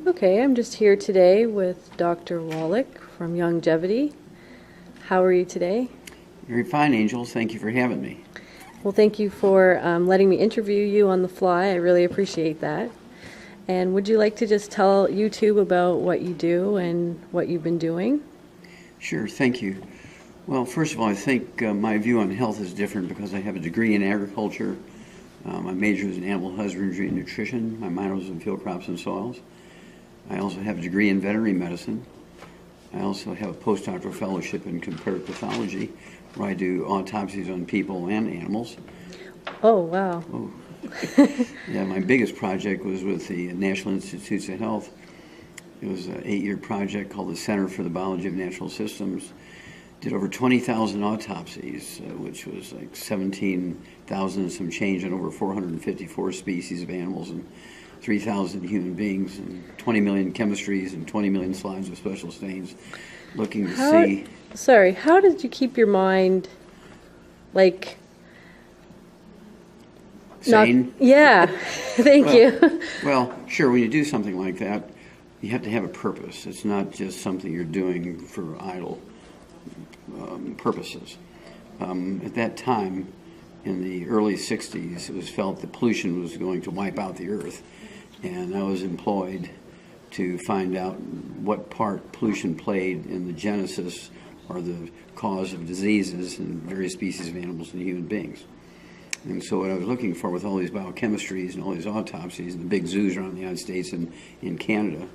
Okay, I'm just here today with Dr. Wallach from Youngevity. How are you today? Very fine, Angel. Thank you for having me. Well, thank you for letting me interview you on the fly. I really appreciate that. And would you like to just tell YouTube about what you do and what you've been doing? Sure, thank you. Well, first of all, I think my view on health is different because I have a degree in agriculture. My major is in animal husbandry and nutrition. My minor was in field crops and soils. I also have a degree in veterinary medicine. I also have a postdoctoral fellowship in comparative pathology, where I do autopsies on people and animals. Oh, wow. Oh. Yeah, my biggest project was with the National Institutes of Health. It was an 8-year project called the Center for the Biology of Natural Systems. Did over 20,000 autopsies, which was like 17,000 and some change on over 454 species of animals and 3,000 human beings and 20 million chemistries and 20 million slides of special stains, looking to see. Sorry, how did you keep your mind, like, sane? Yeah, thank you. Well, sure, when you do something like that, you have to have a purpose. It's not just something you're doing for idle purposes. At that time, in the early 60s, it was felt that pollution was going to wipe out the earth. And I was employed to find out what part pollution played in the genesis or the cause of diseases in various species of animals and human beings. And so what I was looking for with all these biochemistries and all these autopsies and the big zoos around the United States and in Canada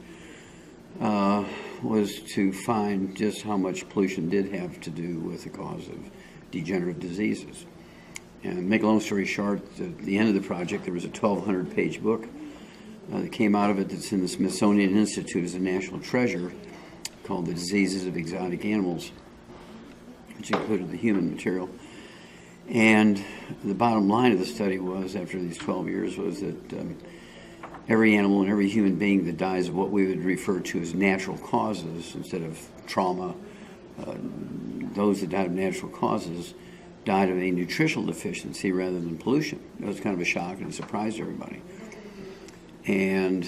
was to find just how much pollution did have to do with the cause of degenerative diseases. And make a long story short, at the end of the project, there was a 1,200-page book that came out of it that's in the Smithsonian Institute as a national treasure called The Diseases of Exotic Animals, which included the human material. And the bottom line of the study was, after these 12 years, was that every animal and every human being that dies of what we would refer to as natural causes instead of trauma, those that died of natural causes died of a nutritional deficiency rather than pollution. It was kind of a shock and a surprise to everybody. And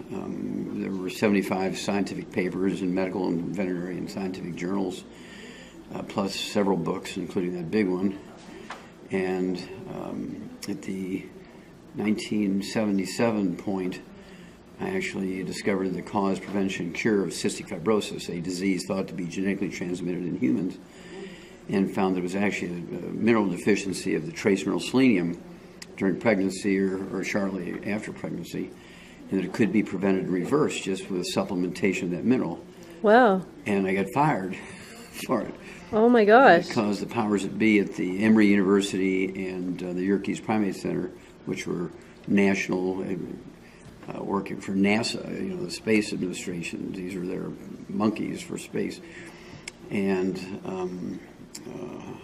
there were 75 scientific papers in medical and veterinary and scientific journals, plus several books, including that big one. And at the 1977 point, I actually discovered the cause, prevention, cure of cystic fibrosis, a disease thought to be genetically transmitted in humans, and found that it was actually a mineral deficiency of the trace mineral selenium during pregnancy or shortly after pregnancy, and that it could be prevented and reversed just with supplementation of that mineral. Wow. And I got fired for it. Oh my gosh. Because the powers that be at the Emory University and the Yerkes Primate Center, which were national, working for NASA, the Space Administration, these are their monkeys for space. And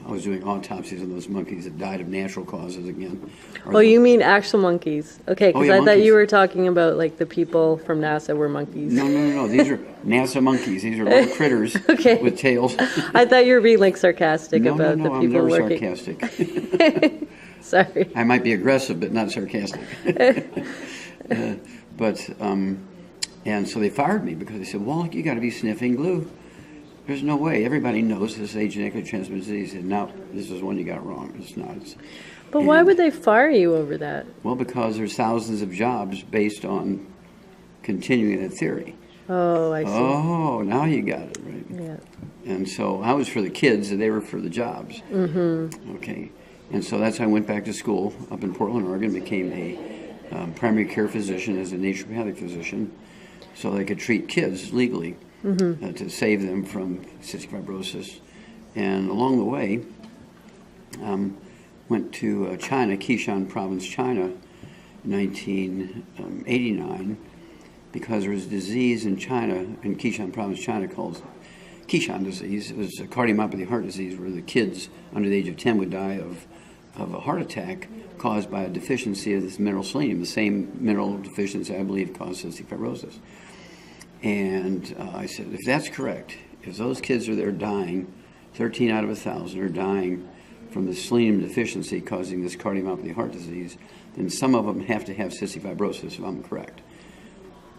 I was doing autopsies on those monkeys that died of natural causes again. Oh, you mean actual monkeys? Okay, because yeah, I monkeys. thought you were talking about like the people from NASA were monkeys. No. These are NASA monkeys. These are little critters with tails. I thought you were being like sarcastic about the people I'm never working. sarcastic. Sorry. I might be aggressive, but not sarcastic. And so they fired me because they said, Wallach, you got to be sniffing glue. There's no way. Everybody knows this is a genetically transmitted disease, and now this is one you got wrong. It's not. But why would they fire you over that? Well, because there's thousands of jobs based on continuing that theory. Oh, I see. Oh, now you got it, right? Yeah. And so I was for the kids, and they were for the jobs. Mm-hmm. Okay. And so that's how I went back to school up in Portland, Oregon, became a primary care physician as a naturopathic physician, so they could treat kids legally. Mm-hmm. To save them from cystic fibrosis. And along the way, went to China, Qishan province, China, 1989, because there was a disease in China, in Qishan province, China, called Qishan disease. It was a cardiomyopathy heart disease where the kids under the age of 10 would die of a heart attack caused by a deficiency of this mineral selenium, the same mineral deficiency I believe caused cystic fibrosis. And I said, if that's correct, if those kids are there dying, 13 out of 1,000 are dying from the selenium deficiency causing this cardiomyopathy heart disease, then some of them have to have cystic fibrosis, if I'm correct.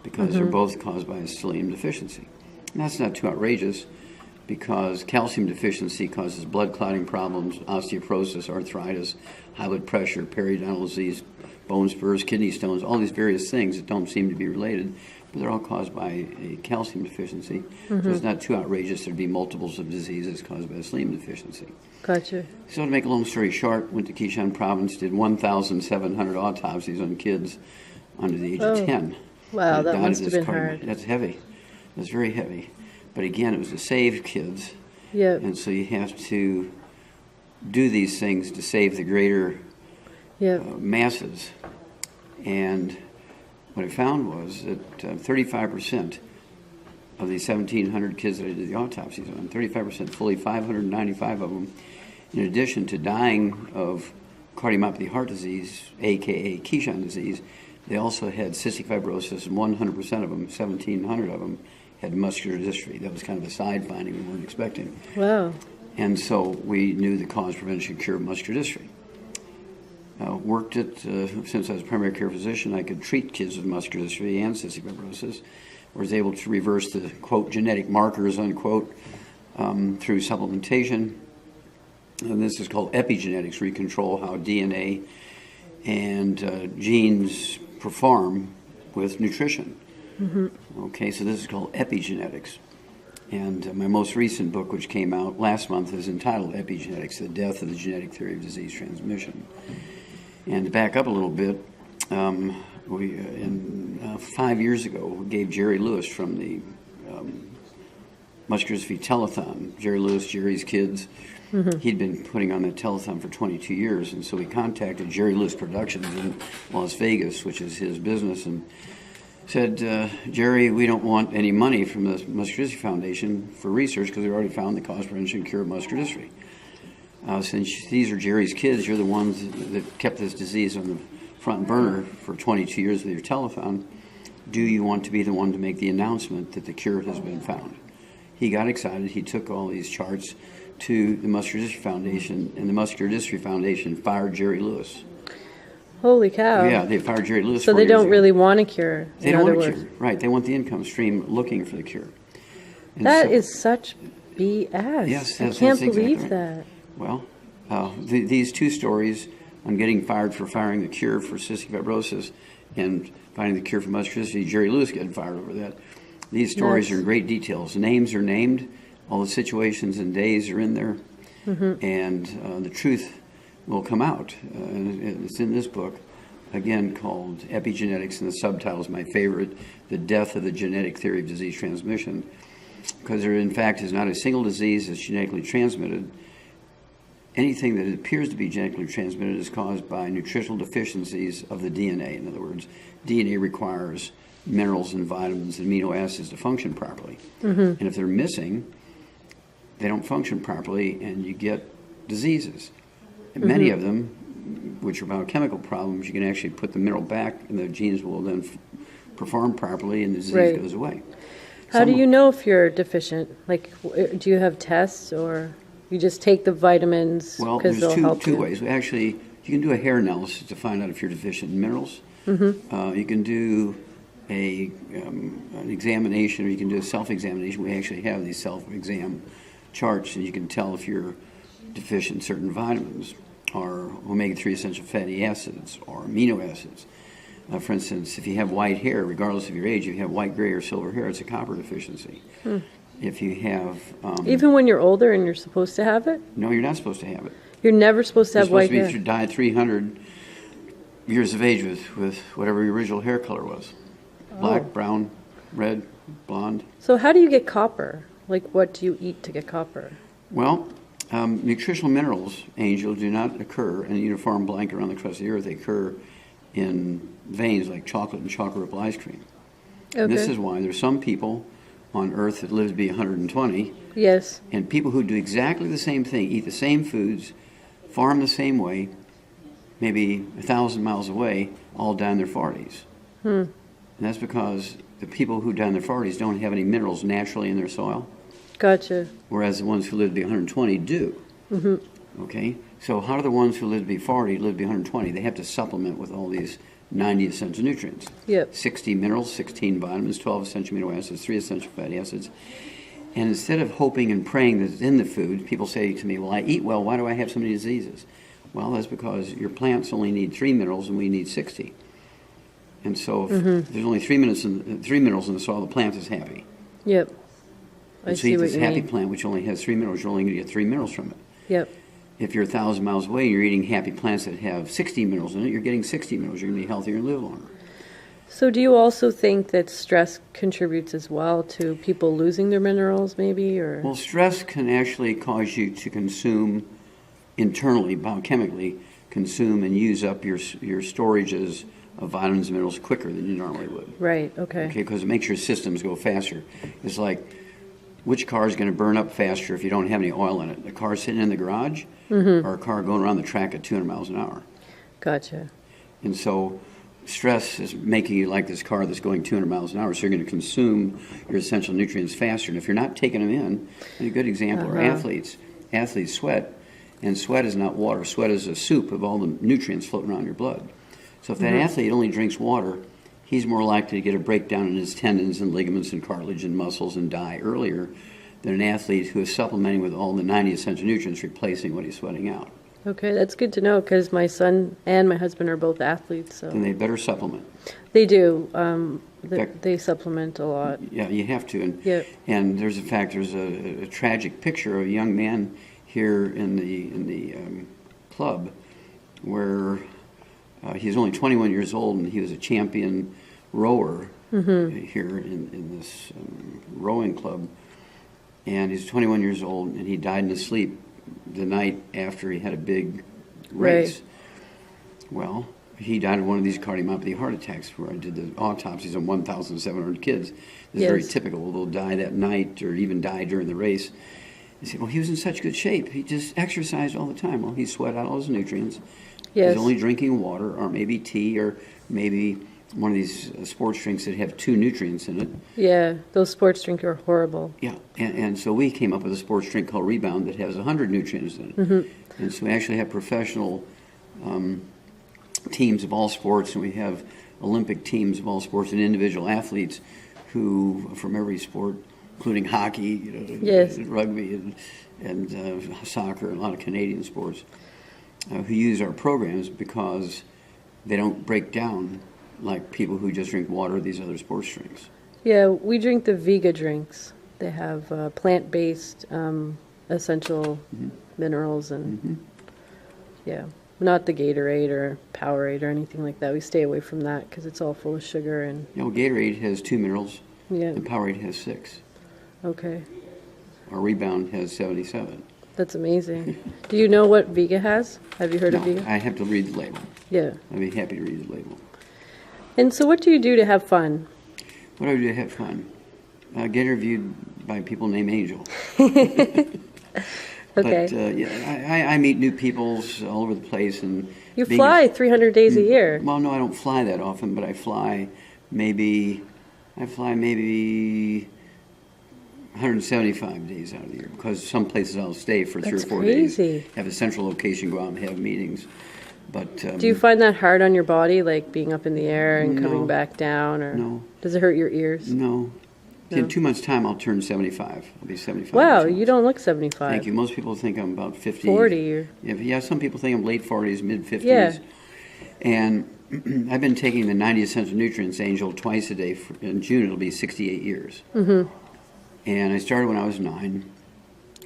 because they're both caused by a selenium deficiency. And that's not too outrageous, because calcium deficiency causes blood clotting problems, osteoporosis, arthritis, high blood pressure, periodontal disease, bone spurs, kidney stones, all these various things that don't seem to be related, but they're all caused by a calcium deficiency. So it's not too outrageous there'd be multiples of diseases caused by a selenium deficiency. Gotcha. So to make a long story short, went to Kishan province, did 1,700 autopsies on kids under the age of 10. Wow, that died must of have this been hard. That's heavy. That's very heavy. But again, it was to save kids. Yeah. And so you have to do these things to save the greater masses. And what I found was that 35% of the 1,700 kids that I did the autopsies on, 35%, fully 595 of them, in addition to dying of cardiomyopathy heart disease, aka Kishan disease, they also had cystic fibrosis, and 100% of them, 1,700 of them, had muscular dystrophy. That was kind of a side finding we weren't expecting. Wow. And so we knew the cause, prevention, cure of muscular dystrophy. Worked it, since I was a primary care physician, I could treat kids with muscular dystrophy and cystic fibrosis. I was able to reverse the, quote, genetic markers, unquote, through supplementation. And this is called epigenetics, where you control how DNA and genes perform with nutrition. Okay, so this is called epigenetics. And my most recent book, which came out last month, is entitled Epigenetics, The Death of the Genetic Theory of Disease Transmission. And to back up a little bit, 5 years ago, we gave Jerry Lewis from the Muscular Dystrophy Telethon, Jerry Lewis, Jerry's Kids, he'd been putting on that telethon for 22 years, and so we contacted Jerry Lewis Productions in Las Vegas, which is his business, and said, Jerry, we don't want any money from the Muscular Dystrophy Foundation for research because we already found the cause, prevention, and cure of muscular dystrophy. Since these are Jerry's kids, you're the ones that kept this disease on the front burner for 22 years with your telethon. Do you want to be the one to make the announcement that the cure has been found? He got excited. He took all these charts to the Muscular Dystrophy Foundation, and the Muscular Dystrophy Foundation fired Jerry Lewis. Holy cow. Yeah, they fired Jerry Lewis. So they don't really want a cure. They don't want a cure. Right. They want the income stream looking for the cure. And that is such BS. Yes, I that's can't exactly believe right. that. Well, these two stories on getting fired for firing the cure for cystic fibrosis and finding the cure for muscular dystrophy, Jerry Lewis getting fired over that. These stories are in great details. The names are named. All the situations and days are in there. And the truth will come out. And it's in this book, again, called Epigenetics, and the subtitle is my favorite, The Death of the Genetic Theory of Disease Transmission, because there, in fact, is not a single disease that's genetically transmitted. Anything that appears to be genetically transmitted is caused by nutritional deficiencies of the DNA. In other words, DNA requires minerals and vitamins and amino acids to function properly. And if they're missing, they don't function properly, and you get diseases. And many of them, which are biochemical problems, you can actually put the mineral back, and the genes will then perform properly, and the disease goes away. How do you know if you're deficient? Like, do you have tests, or you just take the vitamins because they'll help you? Two ways. Actually, you can do a hair analysis to find out if you're deficient in minerals. You can do an examination, or you can do a self-examination. We actually have these self-exam charts, and you can tell if you're deficient in certain vitamins, or omega-3 essential fatty acids, or amino acids. For instance, if you have white hair, regardless of your age, if you have white, gray, or silver hair, it's a copper deficiency. If you have... even when you're older and you're supposed to have it? No, you're not supposed to have it. You're never supposed to have white hair? You're supposed to be died 300 years of age with whatever your original hair color was. Black, brown, red, blonde. So how do you get copper? Like, what do you eat to get copper? Well, nutritional minerals, Angel, do not occur in a uniform blanket around the crust of the earth. They occur in veins like chocolate and chocolate ripple ice cream. Okay. And this is why there's some people on earth that live to be 120. Yes. And people who do exactly the same thing, eat the same foods, farm the same way, maybe 1,000 miles away, all die in their 40s. And that's because the people who die in their 40s don't have any minerals naturally in their soil. Gotcha. Whereas the ones who live to be 120 do. Okay? So how do the ones who live to be 40 live to be 120? They have to supplement with all these 90 essential nutrients. Yep. 60 minerals, 16 vitamins, 12 essential amino acids, 3 essential fatty acids. And instead of hoping and praying that it's in the food, people say to me, well, I eat well, why do I have so many diseases? Well, that's because your plants only need 3 minerals and we need 60. And so if there's only 3 minerals in the soil, the plant is happy. Yep. And so you eat this happy plant, which only has 3 minerals, you're only going to get 3 minerals from it. Yep. If you're 1,000 miles away and you're eating happy plants that have 60 minerals in it, you're getting 60 minerals. You're going to be healthier and live longer. So do you also think that stress contributes as well to people losing their minerals maybe? Or Well, stress can actually cause you to consume internally, biochemically, consume and use up your storages of vitamins and minerals quicker than you normally would. Right, okay. Okay, because it makes your systems go faster. It's like, which car is going to burn up faster if you don't have any oil in it? A car sitting in the garage or a car going around the track at 200 miles an hour? Gotcha. And so stress is making you like this car that's going 200 miles an hour, so you're going to consume your essential nutrients faster. And if you're not taking them in, and a good example are athletes. Athletes sweat, and sweat is not water. Sweat is a soup of all the nutrients floating around your blood. So if that athlete only drinks water, he's more likely to get a breakdown in his tendons and ligaments and cartilage and muscles and die earlier than an athlete who is supplementing with all the 90 essential nutrients, replacing what he's sweating out. Okay, that's good to know because my son and my husband are both athletes. So Then they better supplement. they do. They supplement a lot. Yeah, you have to. And, Yep. and there's a tragic picture of a young man here in the club where he's only 21 years old and he was a champion rower here in this rowing club. And he's 21 years old and he died in his sleep the night after he had a big race. Right. Well, he died of one of these cardiomyopathy heart attacks where I did the autopsies on 1,700 kids. This is very typical. They'll die that night or even die during the race. They say, well, he was in such good shape. He just exercised all the time. Well, he sweat out all his nutrients. Yes. He's only drinking water or maybe tea or maybe one of these sports drinks that have 2 nutrients in it. Yeah, those sports drinks are horrible. Yeah, and so we came up with a sports drink called Rebound that has 100 nutrients in it. And so we actually have professional teams of all sports, and we have Olympic teams of all sports and individual athletes who, from every sport, including hockey, Yes. rugby, and soccer, and a lot of Canadian sports, who use our programs because they don't break down like people who just drink water or these other sports drinks. Yeah, we drink the Vega drinks. They have plant-based essential minerals and yeah, not the Gatorade or Powerade or anything like that. We stay away from that because it's all full of sugar and. Gatorade has 2 minerals, Yeah. and Powerade has 6. Okay, Our Rebound has 77. that's amazing. Do you know what Vega has? Have you heard of No, Vega? I have to read the label. Yeah. I'd be happy to read the label. And so, what do you do to have fun? What do I do to have fun? Get interviewed by people named Angel. Okay. But I meet new people all over the place, and You fly 300 days a year. Well, no, I don't fly that often, but I fly maybe 175 days out of the year because some places I'll stay for 3 or 4 crazy. days. Have a central location, go out and have meetings. But Do you find that hard on your body, like being up in the air and No. coming back down, or No. does it hurt your ears? No. No. In 2 months' time, I'll turn 75. I'll be 75. Wow, in 2 you months. don't look 75. Thank you. Most people think I'm about 50. 40 or Yeah, some people think I'm late 40s, mid 50s. Yeah. And I've been taking the 90 essential nutrients, Angel, twice a day. In June, it'll be 68 years. And I started when I was 9.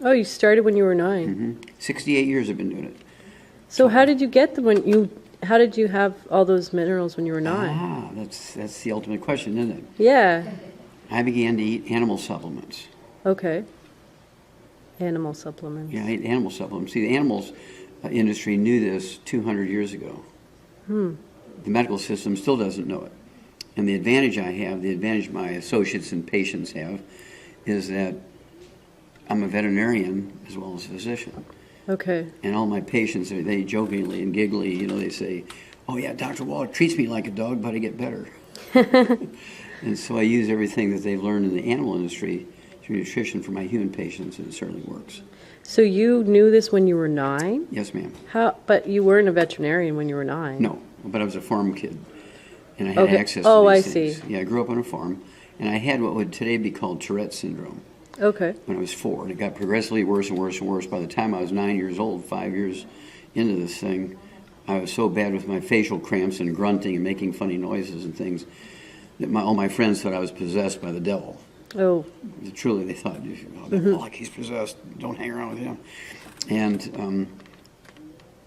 Oh, you started when you were 9. 68 years I've been doing it. So how did you get them how did you have all those minerals when you were 9? Ah, that's the ultimate question, isn't it? Yeah. I began to eat animal supplements. Okay. Animal supplements. Yeah, I ate animal supplements. See, the animals industry knew this 200 years ago. The medical system still doesn't know it. And the advantage I have, the advantage my associates and patients have, is that I'm a veterinarian as well as a physician. Okay. And all my patients, they jokingly and giggly, they say, oh yeah, Dr. Wallach treats me like a dog, but I get better. And so I use everything that they've learned in the animal industry through nutrition for my human patients, and it certainly works. So you knew this when you were 9? Yes, ma'am. But you weren't a veterinarian when you were 9. No, but I was a farm kid. and I had Okay. access to Oh, I these things. see. Yeah, I grew up on a farm, and I had what would today be called Tourette's syndrome Okay. when I was 4, and it got progressively worse and worse and worse. By the time I was 9 years old, 5 years into this thing, I was so bad with my facial cramps and grunting and making funny noises and things that all my friends thought I was possessed by the devil. Oh. Truly, they thought, oh, that Wallach, he's possessed. Don't hang around with him. And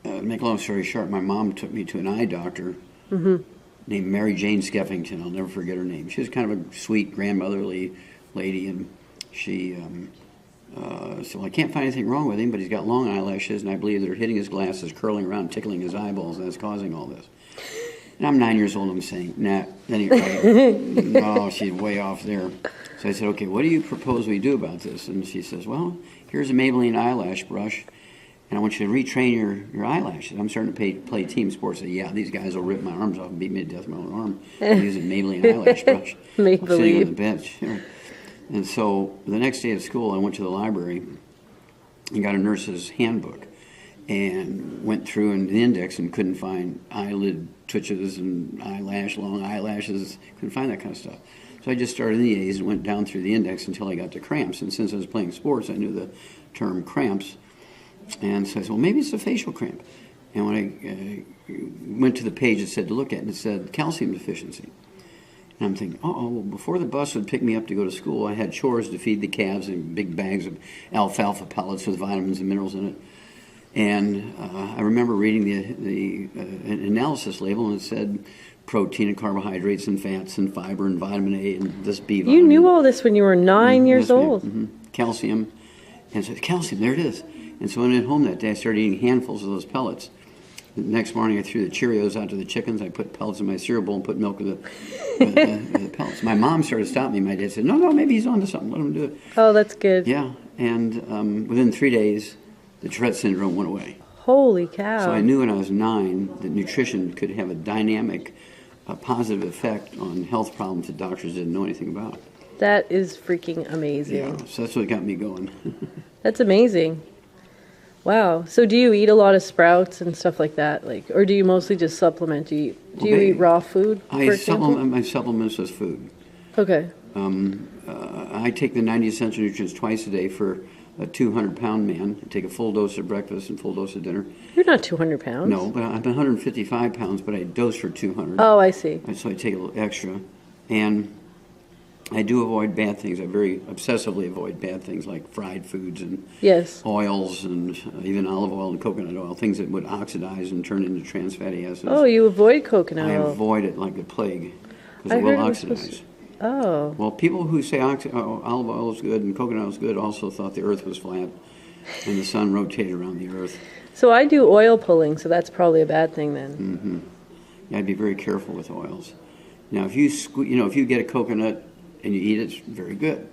to make a long story short, my mom took me to an eye doctor named Mary Jane Skeffington. I'll never forget her name. She was kind of a sweet, grandmotherly lady, and she said, well, I can't find anything wrong with him, but he's got long eyelashes, and I believe they're hitting his glasses, curling around, tickling his eyeballs, and that's causing all this. And I'm 9 years old, I'm saying, nah. Then he no, she's way off there. So I said, okay, what do you propose we do about this? And she says, well, here's a Maybelline eyelash brush, and I want you to retrain your eyelashes. I'm starting to play team sports. I said, yeah, these guys will rip my arms off and beat me to death with my own arm. I'm using Maybelline eyelash brush. Make I'm sitting on the believe. bench. And so the next day at school, I went to the library and got a nurse's handbook and went through an index and couldn't find eyelid twitches and long eyelashes. Couldn't find that kind of stuff. So I just started in the A's and went down through the index until I got to cramps. And since I was playing sports, I knew the term cramps. And so I said, well, maybe it's a facial cramp. And when I went to the page it said to look at, and it said calcium deficiency. And I'm thinking, well, before the bus would pick me up to go to school, I had chores to feed the calves and big bags of alfalfa pellets with vitamins and minerals in it. And I remember reading the analysis label, and it said protein and carbohydrates and fats and fiber and vitamin A and this B vitamin. You knew all this when you were 9 years Yes, ma'am. old? Calcium. And so calcium, there it is. And so when I went home that day, I started eating handfuls of those pellets. The next morning, I threw the Cheerios out to the chickens. I put pellets in my cereal bowl and put milk with the pellets. My mom started to stop me. My dad said, no, maybe he's on to something. Let him do it. Oh, that's good. Yeah. And within 3 days, the Tourette's syndrome went away. Holy cow. So I knew when I was 9 that nutrition could have a dynamic, positive effect on health problems that doctors didn't know anything about. That is freaking amazing. Yeah, so that's what got me going. That's amazing. Wow. So do you eat a lot of sprouts and stuff like that? Or do you mostly just supplement? Do you eat raw food, for I example? supplement my supplements with food. Okay. I take the 90 essential nutrients twice a day for a 200-pound man. I take a full dose at breakfast and full dose at dinner. You're not 200 pounds. No, but I'm 155 pounds, but I dose for 200. Oh, I see. So I take a little extra. And I do avoid bad things. I very obsessively avoid bad things like fried foods and Yes. oils and even olive oil and coconut oil, things that would oxidize and turn into trans fatty acids. Oh, you avoid coconut I oil. avoid it like the plague because I it will heard it was supposed oxidize. Oh. Well, people who say olive oil is good and coconut oil is good also thought the earth was flat and the sun rotated around the earth. So I do oil pulling, so that's probably a bad thing then. Yeah, I'd be very careful with oils. Now, if you get a coconut and you eat it, it's very good.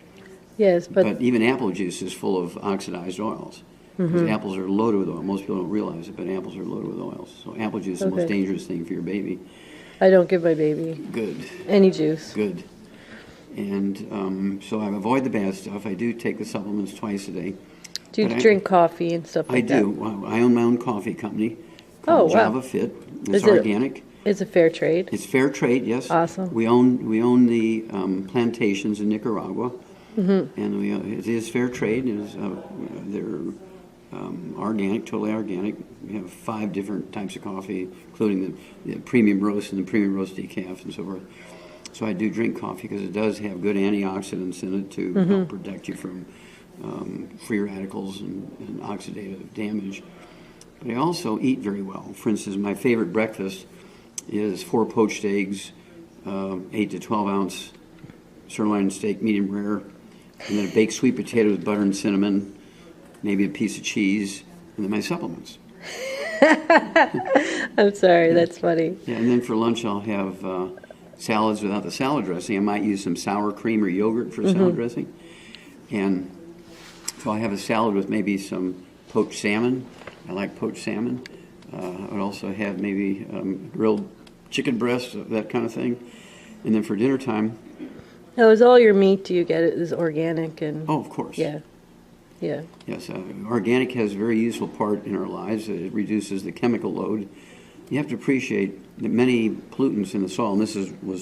Yes, But even apple juice is full of oxidized oils. Because apples are loaded with oil. Most people don't realize it, but apples are loaded with oils. So apple juice is the most Okay. dangerous thing for your baby. I don't give my baby Good, any juice. good. And so I avoid the bad stuff. I do take the supplements twice a day. Do you But drink coffee and stuff I like that? do. Well, I own my own coffee company Oh, called wow. Java Fit. It's Is it- organic. It's a fair trade. It's fair trade, yes. Awesome. We own the plantations in Nicaragua, and it is fair trade. They're organic, totally organic. We have 5 different types of coffee, including the premium roast and the premium roast decaf and so forth. So I do drink coffee because it does have good antioxidants in it to help protect you from free radicals and oxidative damage. But I also eat very well. For instance, my favorite breakfast is 4 poached eggs, 8 to 12 ounce sirloin steak, medium rare, and then a baked sweet potato with butter and cinnamon, maybe a piece of cheese, and then my supplements. I'm sorry, that's funny. Yeah, and then for lunch I'll have salads without the salad dressing. I might use some sour cream or yogurt for salad dressing. And so I have a salad with maybe some poached salmon. I like poached salmon. I would also have maybe grilled chicken breast, that kind of thing. And then for dinner time, Now, is all your meat, do you get it is organic and... oh, of course. Yeah. Yes, organic has a very useful part in our lives. It reduces the chemical load you have to appreciate that many pollutants in the soil, and this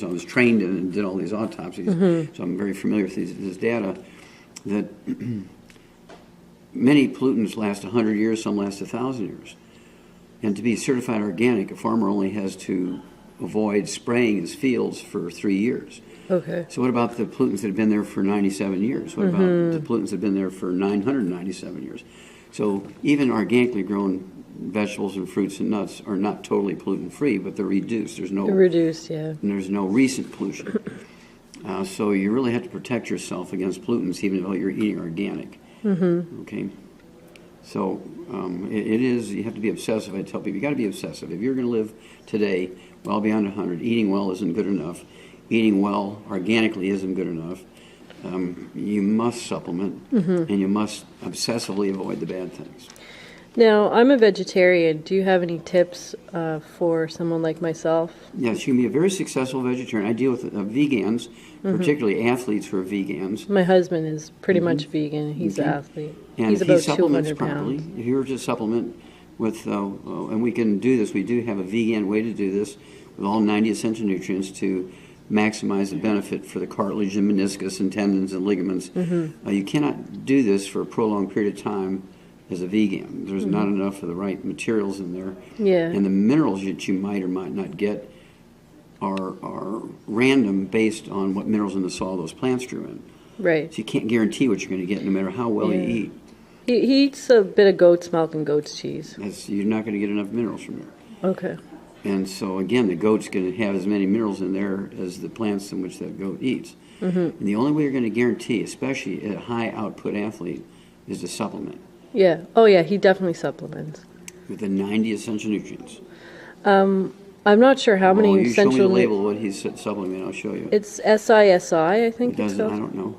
I was trained in and did all these autopsies, so I'm very familiar with this data, that many pollutants last 100 years, some last 1,000 years. And to be certified organic, a farmer only has to avoid spraying his fields for 3 years. Okay. So what about the pollutants that have been there for 97 years? What about the pollutants that have been there for 997 years? So even organically grown vegetables and fruits and nuts are not totally pollutant-free, but they're reduced. They're reduced, yeah. And there's no recent pollution. So you really have to protect yourself against pollutants, even though you're eating organic. Okay? So it is, you have to be obsessive. I tell people, you got to be obsessive. If you're going to live today well beyond 100, eating well isn't good enough. Eating well organically isn't good enough. You must supplement, and you must obsessively avoid the bad things. Now, I'm a vegetarian. Do you have any tips for someone like myself? Yes, you can be a very successful vegetarian. I deal with vegans, particularly athletes who are vegans. My husband is pretty much vegan. He's an athlete. And he's if about he supplements 200 properly, pounds. if you were to supplement with, and we can do this, we do have a vegan way to do this with all 90 essential nutrients to maximize the benefit for the cartilage and meniscus and tendons and ligaments. You cannot do this for a prolonged period of time as a vegan. There's not enough of the right materials in there. Yeah. And the minerals that you might or might not get are random based on what minerals in the soil those plants grew in. Right. So you can't guarantee what you're going to get no matter how well you eat. He eats a bit of goat's milk and goat's cheese. You're not going to get enough minerals from there. Okay. And so, again, the goat's going to have as many minerals in there as the plants in which that goat eats. And the only way you're going to guarantee, especially a high-output athlete, is to supplement. Yeah. Oh, yeah, he definitely supplements. With the 90 essential nutrients. I'm not sure how many you show me essential... the label of what he's supplementing, I'll show you. It's SISI, I think It it's doesn't, I spelled. don't know.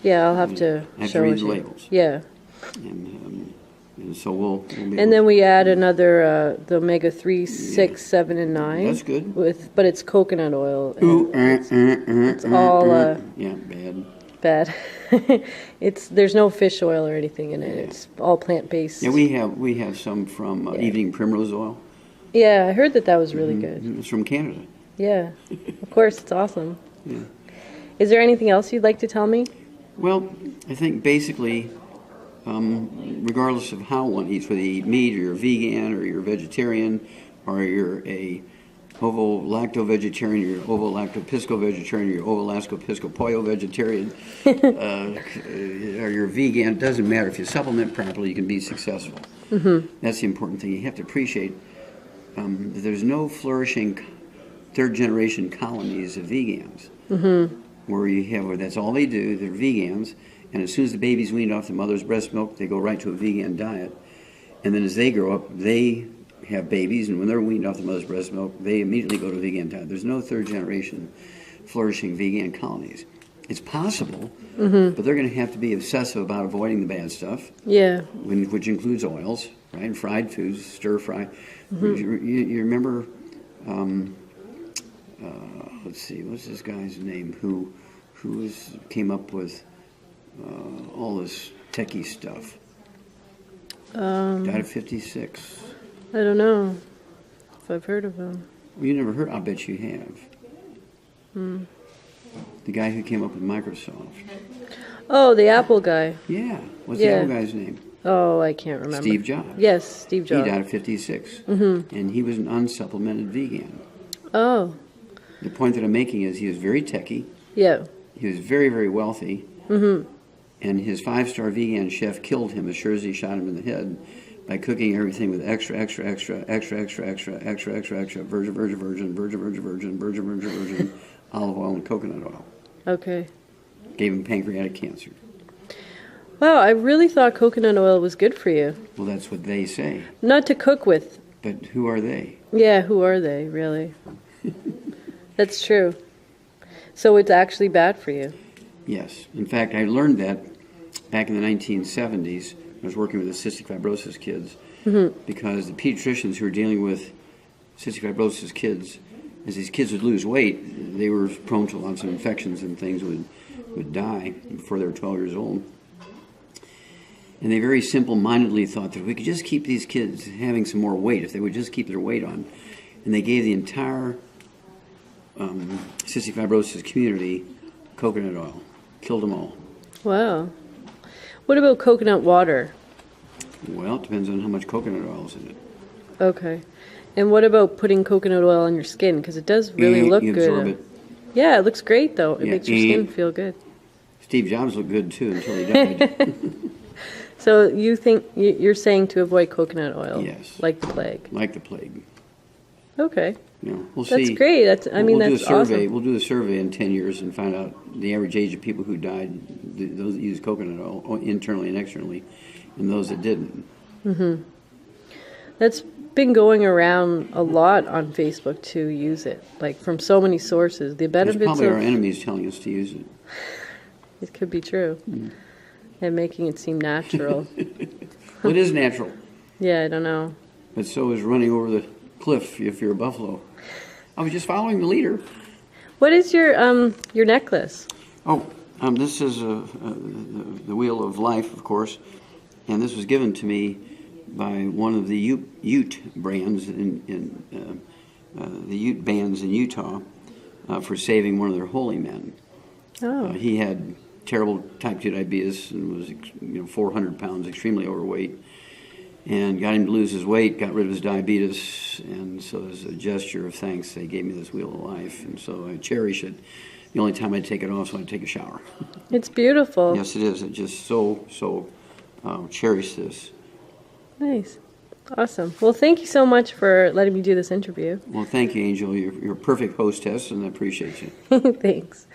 Yeah, I'll have to I have show to read it the to you. labels. Yeah. And so we'll be And able then we add another, the omega-3, 6, 7, and 9. That's good. But it's coconut oil. It's all yeah, bad. bad. There's no fish oil or anything in it. Yeah. It's all plant-based. Yeah, we have some from evening primrose oil. Yeah, I heard that was really good. It's from Canada. Yeah, of course, it's awesome. Yeah. Is there anything else you'd like to tell me? Well, I think basically, regardless of how one eats, whether you eat meat or you're a vegan or you're a vegetarian or you're a ovo-lacto-vegetarian, or you're ovo-lacto-pisco-vegetarian, or you're ovo-lacto-pisco-pollo vegetarian, or you're a vegan, it doesn't matter. If you supplement properly, you can be successful. That's the important thing. You have to appreciate that there's no flourishing third-generation colonies of vegans where that's all they do. They're vegans, and as soon as the baby's weaned off the mother's breast milk, they go right to a vegan diet. And then as they grow up, they have babies, and when they're weaned off the mother's breast milk, they immediately go to a vegan diet. There's no third-generation flourishing vegan colonies. It's possible, but they're going to have to be obsessive about avoiding the bad stuff, which includes oils, right, and fried foods, stir-fry. You remember, let's see, what's this guy's name who came up with all this techie stuff? Died at 56. I don't know if I've heard of him. Well, you never heard? I bet you have. The guy who came up with Microsoft. Oh, the Apple guy. Yeah. What's the Apple guy's name? Oh, I can't remember. Steve Jobs. Yes, Steve Jobs. He died at 56. And he was an unsupplemented vegan. Oh. The point that I'm making is he was very techie. Yeah. He was very, very wealthy. And his 5-star vegan chef killed him as sure as he shot him in the head by cooking everything with extra virgin olive oil and coconut oil. Okay. Gave him pancreatic cancer. Wow, I really thought coconut oil was good for you. Well, that's what they say. Not to cook with. But who are they? Yeah, who are they, really? That's true. So it's actually bad for you. Yes. In fact, I learned that back in the 1970s. I was working with the cystic fibrosis kids because the pediatricians who were dealing with cystic fibrosis kids, as these kids would lose weight, they were prone to lots of infections and things would die before they were 12 years old. And they very simple-mindedly thought that we could just keep these kids having some more weight if they would just keep their weight on. And they gave the entire cystic fibrosis community coconut oil. Killed them all. Wow. What about coconut water? Well, it depends on how much coconut oil is in it. Okay. And what about putting coconut oil on your skin? Because it does really look you good. absorb it. Yeah, it looks great, though. It Yeah, makes your skin feel good. Steve Jobs looked good, too, until he died. So you're saying to avoid coconut oil? Yes. Like the plague? Like the plague. Okay. We'll That's see. great. That's We'll do a that's survey. awesome. We'll do a survey in 10 years and find out the average age of people who died, those that used coconut oil internally and externally, and those that didn't. Mm-hmm. That's been going around a lot on Facebook to use it, like from so many sources. The benefits It's probably of our enemies telling us to use it. it could be true, and making it seem natural. Well, it is natural, Yeah, I don't know. but so is running over the cliff if you're a buffalo. I was just following the leader. What is your necklace? Oh, this is the Wheel of Life, of course, and this was given to me by one of the Ute brands in the Ute bands in Utah for saving one of their holy men. Oh, He had terrible type 2 diabetes and was 400 pounds, extremely overweight, and got him to lose his weight, got rid of his diabetes, and so as a gesture of thanks, they gave me this Wheel of Life, and so I cherish it. The only time I take it off is when I take a shower. it's beautiful. Yes, it is. I just so cherish this. Nice. Awesome. Well, thank you so much for letting me do this interview. Well, thank you, Angel. You're a perfect hostess, and I appreciate you. Thanks.